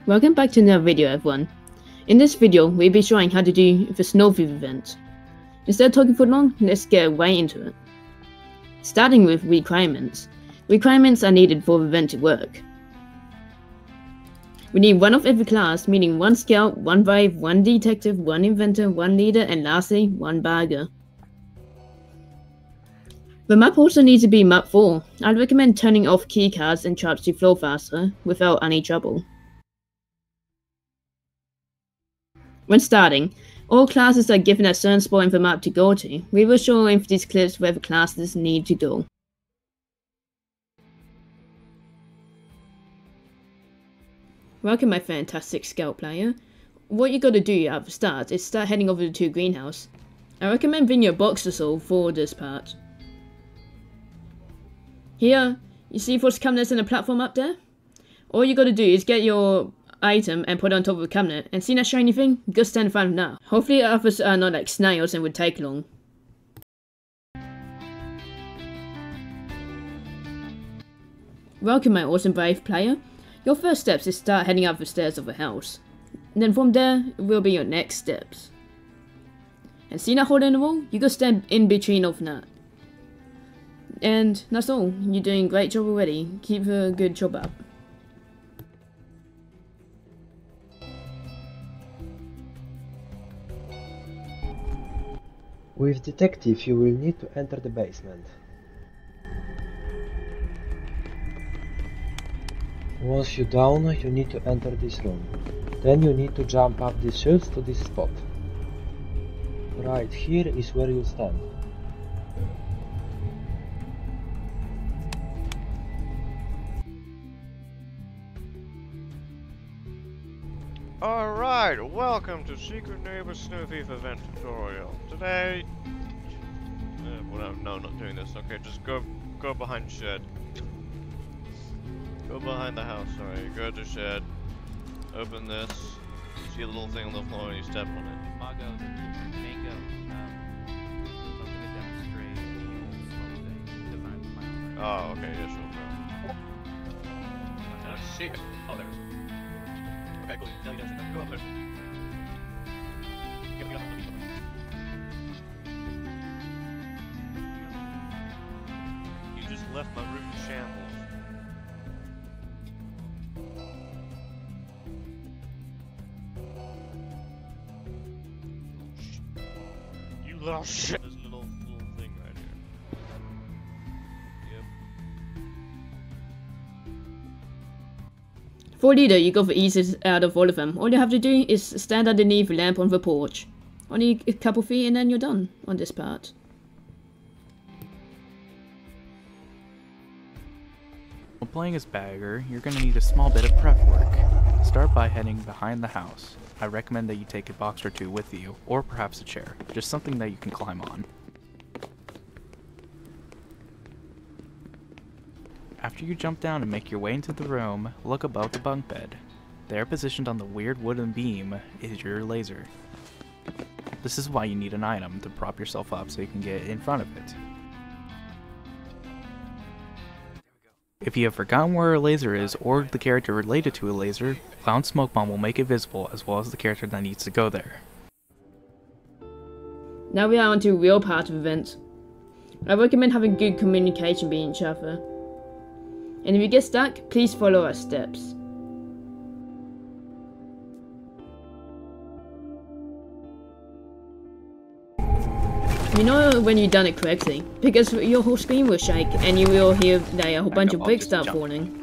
Welcome back to another video, everyone. In this video, we'll be showing how to do the Sufie event. Instead of talking for long, let's get right into it. Starting with requirements. Requirements are needed for the event to work. We need one of every class, meaning one scout, one vibe, one detective, one inventor, one leader, and lastly, one bagger. The map also needs to be map 4. I'd recommend turning off keycards and traps to flow faster, without any trouble. When starting, all classes are given a certain spot in the map to go to. We will show in these clips where the classes need to go. Welcome my fantastic scout player. What you gotta do at the start is start heading over to greenhouse. I recommend bringing your box or so for this part. Here, you see what's cabinet and a platform up there? All you gotta do is get your item and put it on top of the cabinet, and see that shiny thing? Just stand in front of that. Hopefully others are not like snails and would take long. Welcome my awesome brave player. Your first steps is start heading up the stairs of the house. And then from there will be your next steps. And see that hole in the wall? You gotta stand in between of that. And that's all. You're doing a great job already. Keep a good job up. With detective you will need to enter the basement. Once you're down, you need to enter this room. Then you need to jump up these shelves to this spot. Right here is where you stand. Alright, welcome to Secret Neighbor Sufie event tutorial. Today... well, no, not doing this. Okay, just go behind shed. Go behind the house, sorry. Go to shed. Open this. See a little thing on the floor and you step on it. Mango, I'm gonna demonstrate the old design plan. Oh, okay, yeah, sure. I don't see it. Oh, there it is. Okay, cool. Now you don't go up there. Get up. You just left my room in shambles. You little shit! There's a little thing right here. Yep. For leader, you go for easiest out of all of them. All you have to do is stand underneath the lamp on the porch. Only a couple feet and then you're done on this part. When playing as bagger, you're going to need a small bit of prep work. Start by heading behind the house. I recommend that you take a box or two with you, or perhaps a chair, just something that you can climb on. After you jump down and make your way into the room, look above the bunk bed. There, positioned on the weird wooden beam, is your laser. This is why you need an item to prop yourself up so you can get in front of it. If you have forgotten where a laser is, or the character related to a laser, Clown Smoke Bomb will make it visible, as well as the character that needs to go there. Now we are on to the real part of the event. I recommend having good communication with each other. And if you get stuck, please follow our steps. You know when you've done it correctly, because your whole screen will shake and you will hear like, a whole bunch of bricks start falling.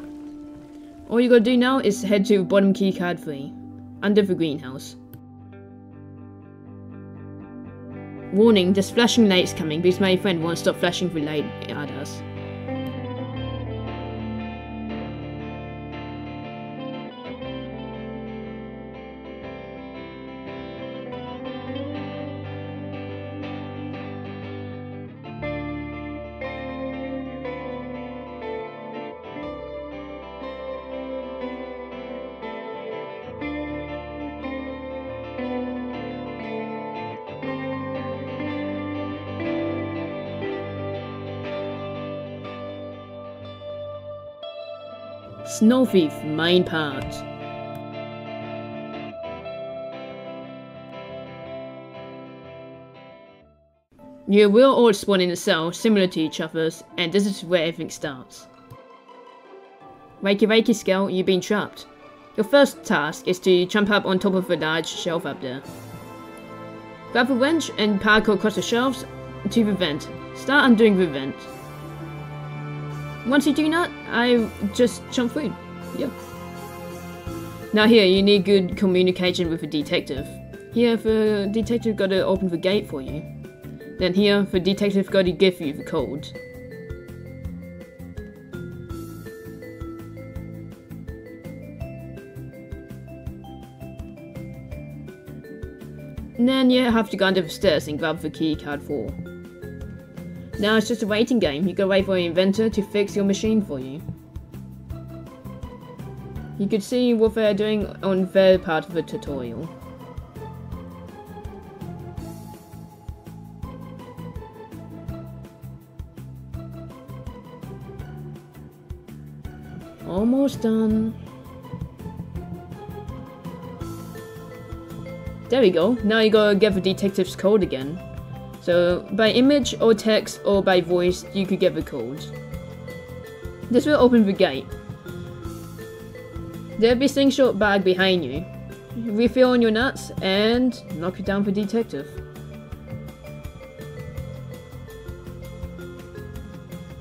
All you gotta do now is head to bottom keycard 3, under the greenhouse. Warning, there's flashing lights coming because my friend won't stop flashing the light at us. Snow Thief main part. You will all spawn in a cell similar to each other's, and this is where everything starts. Reiki Scout, you've been trapped. Your first task is to jump up on top of a large shelf up there. Grab a wrench and parkour across the shelves to the vent. Start undoing the vent. Once you do that, I just jump through. Yeah. Now here, you need good communication with the detective. Here, the detective gotta open the gate for you. Then here, the detective gotta give you the code. And then you have to go under the stairs and grab the key card 4. Now it's just a waiting game. You gotta wait for an inventor to fix your machine for you. You could see what they're doing on their part of the tutorial. Almost done. There we go. Now you gotta get the detective's code again. So by image or text or by voice, you could get the code. This will open the gate. There'll be a slingshot bag behind you. Refill on your nuts and knock down the detective.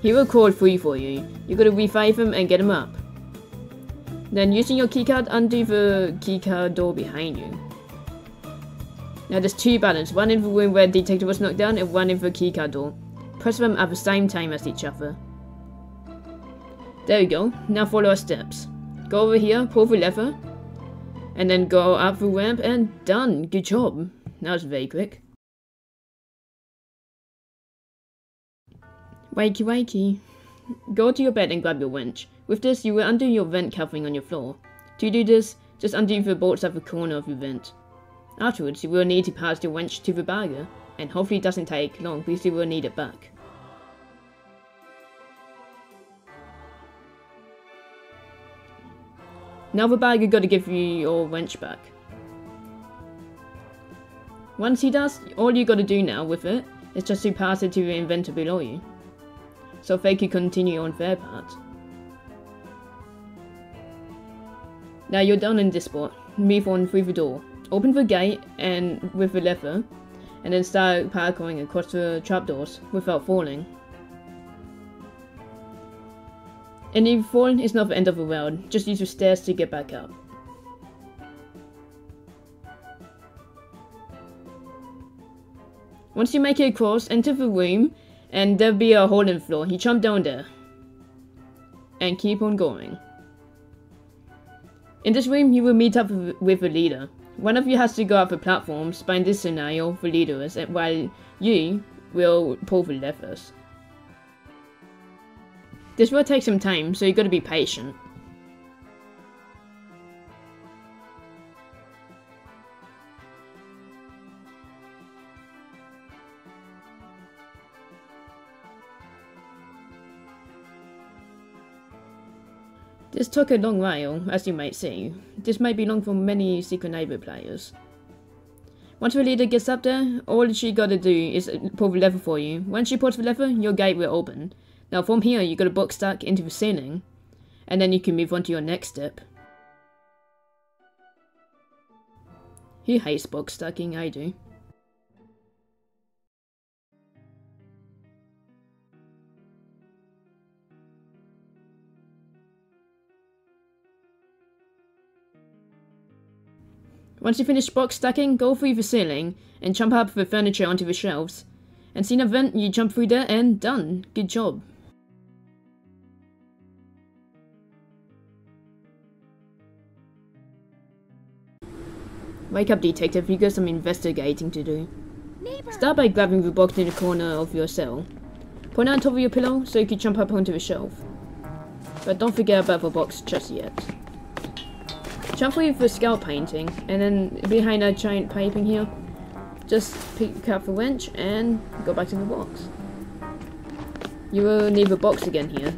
He will call 3 for you. You gotta revive him and get him up. Then using your keycard, undo the keycard door behind you. Now there's 2 buttons, one in the room where the detective was knocked down and one in the keycard door. Press them at the same time as each other. There we go. Now follow our steps. Go over here, pull the lever, and then go up the ramp and done. Good job. That was very quick. Wakey. Go to your bed and grab your winch. With this, you will undo your vent covering on your floor. To do this, just undo the bolts at the corner of your vent. Afterwards, you will need to pass the winch to the bagger, and hopefully it doesn't take long because you will need it back. Now the bagger gotta give you your winch back. Once he does, all you gotta do now with it is just to pass it to the inventor below you, so they can continue on their part. Now you're done in this spot. Move on through the door. Open the gate and with the lever, and then start parkouring across the trapdoors without falling. And if you fall, it's not the end of the world. Just use the stairs to get back up. Once you make it across, enter the room, and there'll be a hole in the floor. You jump down there, and keep on going. In this room, you will meet up with the leader. One of you has to go up the platforms, but in this scenario, the leader is, while you will pull the levers. This will take some time, so you gotta be patient. This took a long while, as you might see. This might be long for many Secret Neighbor players. Once the leader gets up there, all she gotta do is pull the lever for you. Once she pulls the lever, your gate will open. Now from here, you gotta box stack into the ceiling, and then you can move on to your next step. Who hates box stacking? I do. Once you finish box stacking, go through the ceiling and jump up the furniture onto the shelves. And see an vent, you jump through there and done. Good job. Wake up, detective, you got some investigating to do. Neighbor. Start by grabbing the box in the corner of your cell. Put it on top of your pillow so you can jump up onto the shelf. But don't forget about the box just yet. Jump through the skull painting, and then behind that giant piping here, just pick up the winch and go back to the box. You will need the box again here.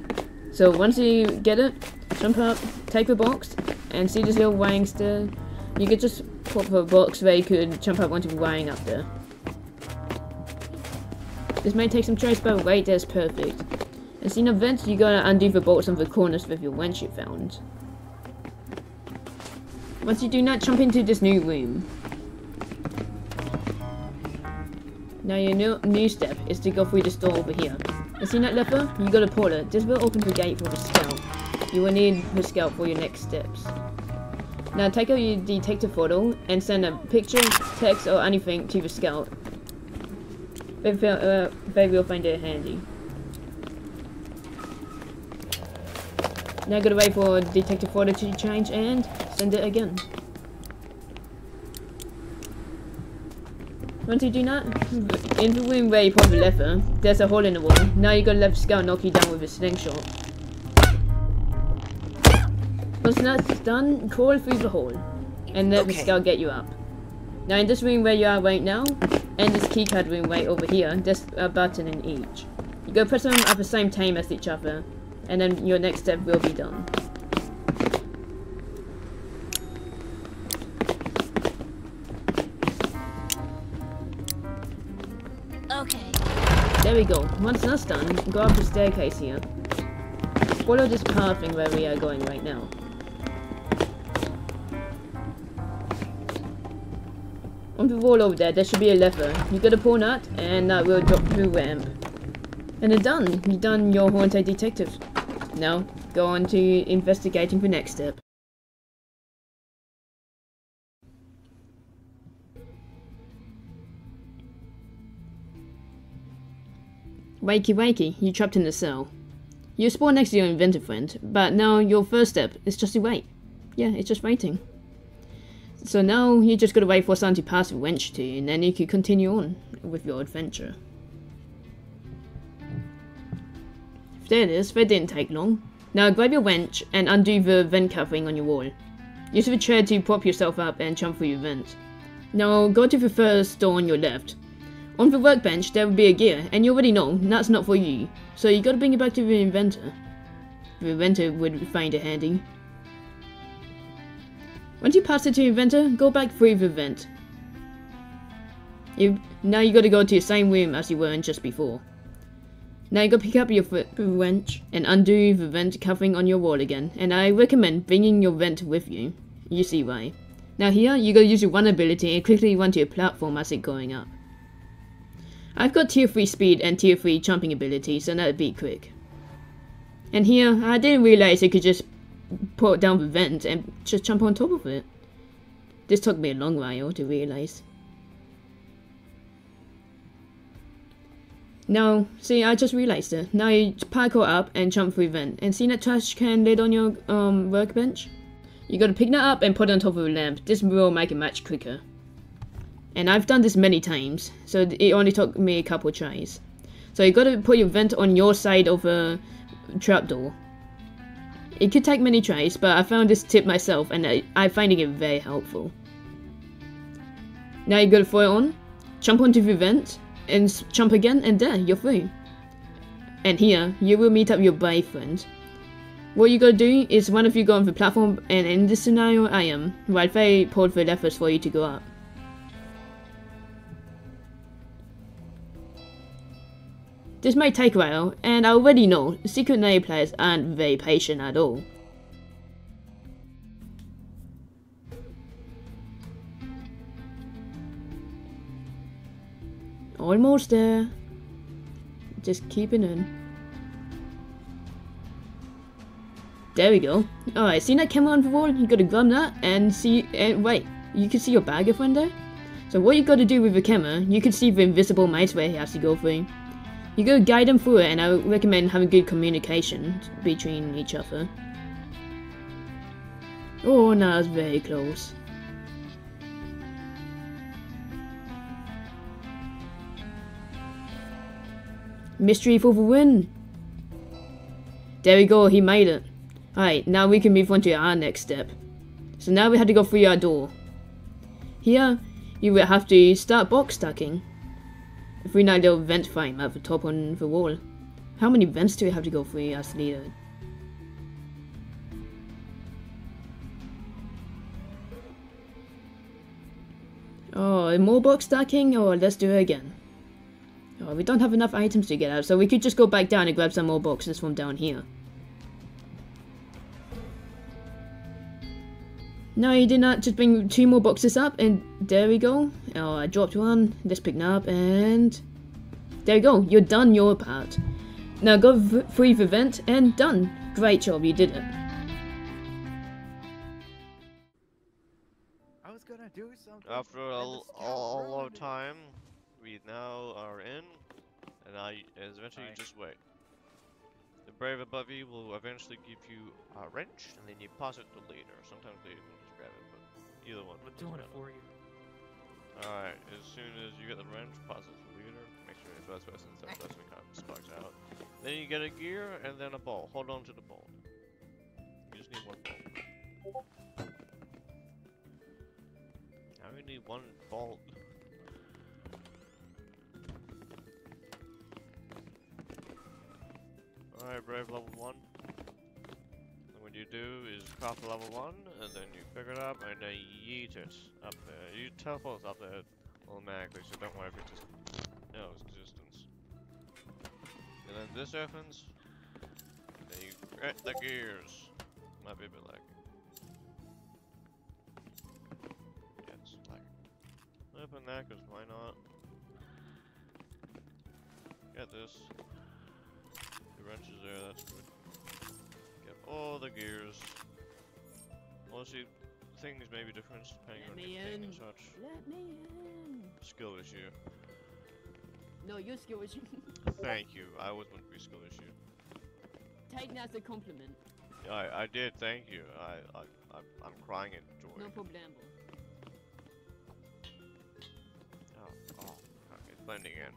So once you get it, jump up, take the box, and see this little wiring stair. You could just put the box where you could jump up onto the wiring up there. This may take some choice, but wait, that's perfect. And see, in vent, you gotta undo the bolts on the corners with your wrench you found. Once you do that, jump into this new room. Now your new step is to go through this door over here. And see that lever? You gotta pull it. This will open the gate for the scout. You will need the scout for your next steps. Now take out your detective photo and send a picture, text or anything to the scout. They will find it handy. Now gotta wait for detective photo to change and send it again. Once you do that, in the room where you put the lever, there's a hole in the wall. Now you gotta let the scout knock you down with a slingshot. Once that's done, crawl through the hole and let the scout get you up. Now in this room where you are right now, and this keycard room right over here, there's a button in each. You go press them at the same time as each other, and then your next step will be done. Okay. There we go. Once that's done, go up the staircase here. Follow this pathing where we are going right now. On the wall over there should be a lever. You gotta pull that, and that will drop through the ramp. And then done. You've done your haunted detective. Now, go on to investigating the next step. Wakey wakey, you're trapped in the cell. You spawn next to your inventor friend, but now your first step is just to wait. Yeah, it's just waiting. So now you just gotta wait for someone to pass the wrench to you, and then you can continue on with your adventure. There it is, that didn't take long. Now grab your wrench and undo the vent covering on your wall. Use the chair to prop yourself up and jump through your vent. Now go to the first door on your left. On the workbench there will be a gear, and you already know that's not for you, so you gotta bring it back to the inventor. The inventor would find it handy. Once you pass it to the inventor, go back through the vent. Now you gotta go to the same room as you were in just before. Now you gotta pick up your wrench and undo the vent covering on your wall again, and I recommend bringing your vent with you. You see why. Now here, you gotta use your run ability and quickly run to your platform as it's going up. I've got tier 3 speed and tier 3 jumping ability, so that'd be quick. And here, I didn't realize I could just put down the vent and just jump on top of it. This took me a long while to realize. Now, see, I just realized it. Now you parkour up and jump through the vent. And see that trash can lid on your workbench? You gotta pick that up and put it on top of a lamp. This will make it much quicker. And I've done this many times, so it only took me a couple tries. So you gotta put your vent on your side of a trapdoor. It could take many tries, but I found this tip myself and I'm finding it very helpful. Now you gotta throw it on, jump onto the vent, and jump again, and there, you're through. And here, you will meet up your brave friend. What you gotta do is one of you go on the platform, and in this scenario I am, while they pulled the levers for you to go up. This might take a while, and I already know Secret Name players aren't very patient at all. Almost there. Just keep it in. There we go. Alright, see that camera on the wall? You gotta grab that and see, and wait, you can see your bag friend there? So what you gotta do with the camera, you can see the invisible maze where he has to go through. You gotta guide them through it, and I would recommend having good communication between each other. Oh, no, that's very close. Mystery for the win! There we go, he made it. Alright, now we can move on to our next step. So now we have to go through our door. Here, you will have to start box stacking. Through that little vent frame at the top on the wall. How many vents do we have to go through as leader? Oh, more box stacking? Oh, let's do it again. Oh, we don't have enough items to get out, so we could just go back down and grab some more boxes from down here. No, you did not. Just bring 2 more boxes up, and there we go. Oh, I dropped one. Let's pick it up, and there you go. You're done your part. Now go through the vent, and done. Great job, you did it. I was gonna do something. After a long time, we now are in, and eventually you just wait. The brave above you will eventually give you a wrench, and then you pass it to the leader. Sometimes they even just grab it, but either one. I'm doing it for you. Alright, as soon as you get the wrench, pass it to the leader. Make sure you're first person, second person kind of sparks out. Then you get a gear, and then a ball. Hold on to the ball. You just need 1 ball. I only need 1 ball. Alright, brave level 1. And what you do is craft level 1, and then you pick it up, and then yeet it up there. You teleport up there automatically, so don't worry if it just knows existence. And then this opens, then you get the gears. Might be a bit laggy. Yeah, it's laggy. Open that, because why not? Get this. The wrench is there, that's good. Get all the gears. Honestly, things may be different depending on your thing and such. Let me in. Skill issue. No, your skill issue. Thank you. I always want to be skill issue. Take that as a compliment. I did. Thank you. I'm crying in joy. No problem. Oh, okay, it's blending in.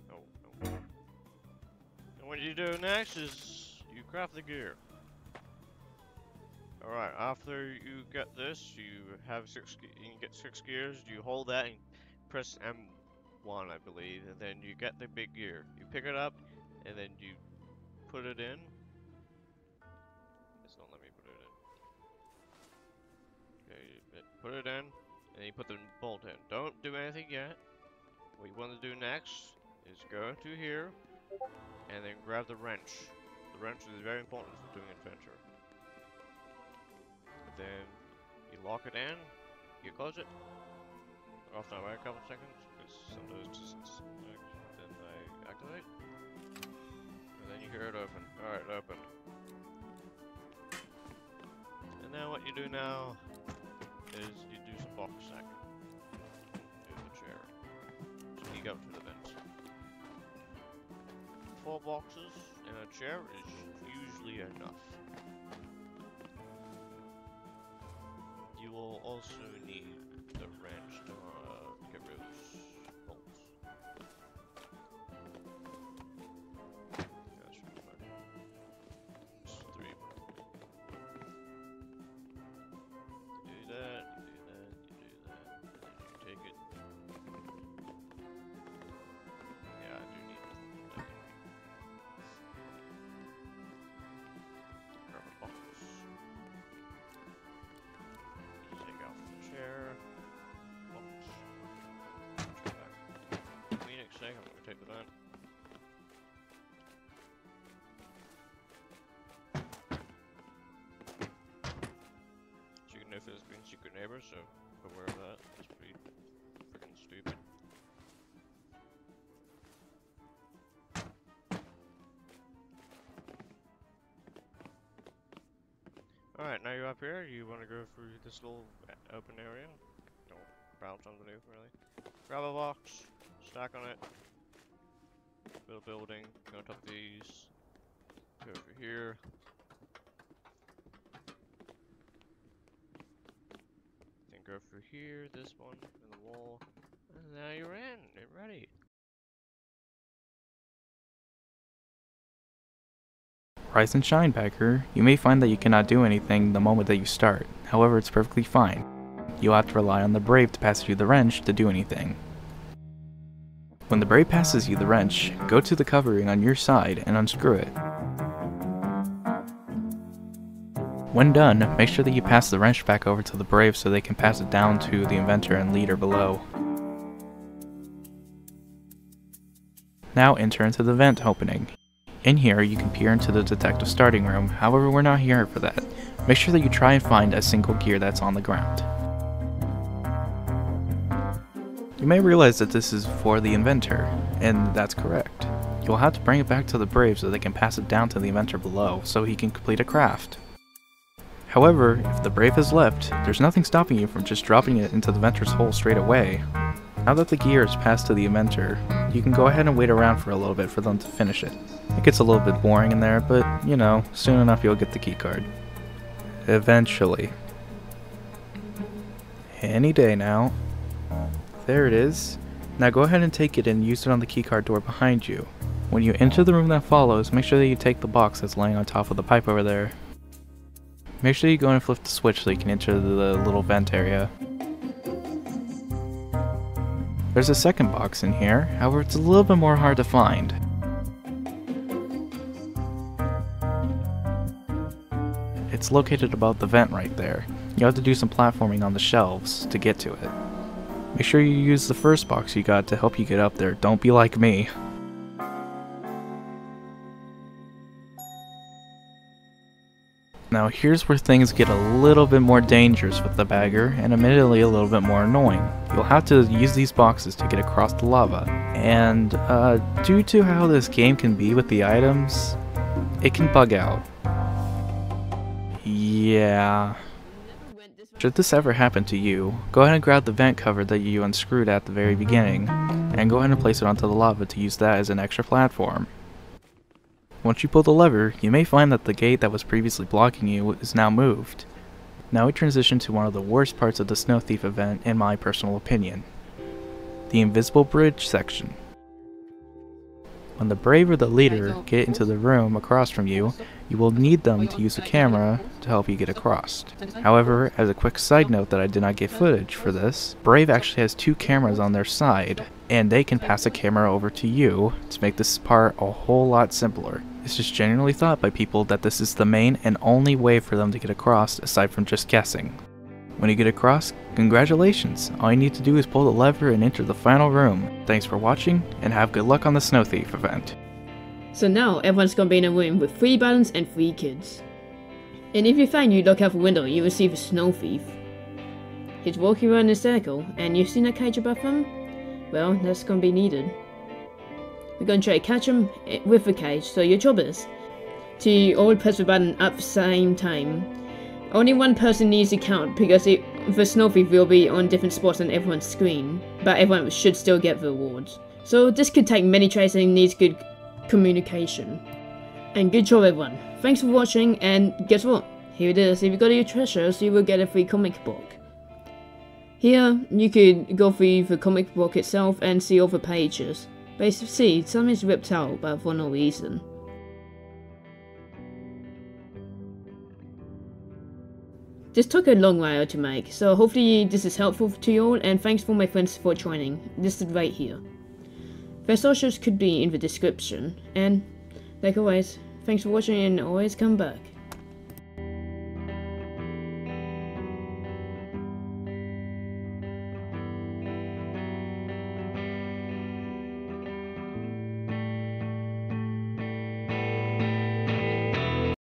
Stupid. No. And what you do next is you craft the gear. Alright, after you get this, you have you can get 6 gears. You hold that and press M1, I believe, and then you get the big gear. You pick it up, and then you put it in. It's not letting me put it in. Okay, you put it in, and you put the bolt in. Don't do anything yet. What you want to do next is go to here, and then grab the wrench. The wrench is very important for doing adventure. Then you lock it in, you close it. After I wait a couple seconds, because sometimes just then I activate, and then you hear it open. Alright, opened. And now what you do now is you do some box stacking. Do the chair. So you go to the vents. 4 boxes and a chair is usually enough. You will also need the wrench to get rid of those bolts. Yeah, that should be fine. It's 3 more. You do that, you do that, you do that, and then you take it. Yeah, I do need that. Grab a box. Take out the chair. Phoenix egg, I'm gonna take the vent. So you can know if there's been secret neighbors, so beware of that. It's pretty freaking stupid. Alright, now you're up here, you want to go through this little open area. Don't bounce underneath, really. Grab a box, stack on it, build a building, go on top of these, go over here. Then go through here, this one, and the wall, and now you're in, you're ready. Rise and shine, Packer. You may find that you cannot do anything the moment that you start. However, it's perfectly fine. You'll have to rely on the Brave to pass you the wrench to do anything. When the Brave passes you the wrench, go to the covering on your side and unscrew it. When done, make sure that you pass the wrench back over to the Brave so they can pass it down to the Inventor and Leader below. Now enter into the vent opening. In here, you can peer into the detective starting room, however we're not here for that. Make sure that you try and find a single gear that's on the ground. You may realize that this is for the inventor, and that's correct. You'll have to bring it back to the Brave so they can pass it down to the inventor below, so he can complete a craft. However, if the Brave has left, there's nothing stopping you from just dropping it into the inventor's hole straight away. Now that the gear is passed to the inventor, you can go ahead and wait around for a little bit for them to finish it. It gets a little bit boring in there, but, you know, soon enough you'll get the keycard. Eventually. Any day now. There it is. Now go ahead and take it and use it on the keycard door behind you. When you enter the room that follows, make sure that you take the box that's laying on top of the pipe over there. Make sure you go and flip the switch so you can enter the little vent area. There's a second box in here, however it's a little bit more hard to find. It's located above the vent right there. You have to do some platforming on the shelves to get to it. Make sure you use the first box you got to help you get up there, don't be like me. Now here's where things get a little bit more dangerous with the bagger, and admittedly a little bit more annoying. You'll have to use these boxes to get across the lava, and due to how this game can be with the items, it can bug out. Yeah. Should this ever happen to you, go ahead and grab the vent cover that you unscrewed at the very beginning, and go ahead and place it onto the lava to use that as an extra platform. Once you pull the lever, you may find that the gate that was previously blocking you is now moved. Now we transition to one of the worst parts of the Snow Thief event in my personal opinion. The Invisible Bridge section. When the Brave or the leader get into the room across from you, you will need them to use a camera to help you get across. However, as a quick side note that I did not get footage for this, Brave actually has 2 cameras on their side, and they can pass a camera over to you to make this part a whole lot simpler. It's just generally thought by people that this is the main and only way for them to get across aside from just guessing. When you get across, congratulations! All you need to do is pull the lever and enter the final room. Thanks for watching, and have good luck on the Snow Thief event. So now everyone's gonna be in a room with 3 buttons and 3 kids. And if you find you look out the window, you will see the Snow Thief. He's walking around in a circle, and you've seen that cage above him? Well, that's gonna be needed. We're gonna try to catch him with the cage, so your job is to all press the button at the same time. Only one person needs to count because the Snow Thief will be on different spots on everyone's screen, but everyone should still get the rewards. So this could take many tries and needs good communication. And good job everyone. Thanks for watching, and guess what? Here it is. If you go to your treasures, you will get a free comic book. Here, you could go through the comic book itself and see all the pages. But you see, some is ripped out, but for no reason. This took a long while to make, so hopefully this is helpful to you all, and thanks for my friends for joining. This is right here. Their socials could be in the description, and like always, thanks for watching and always come back.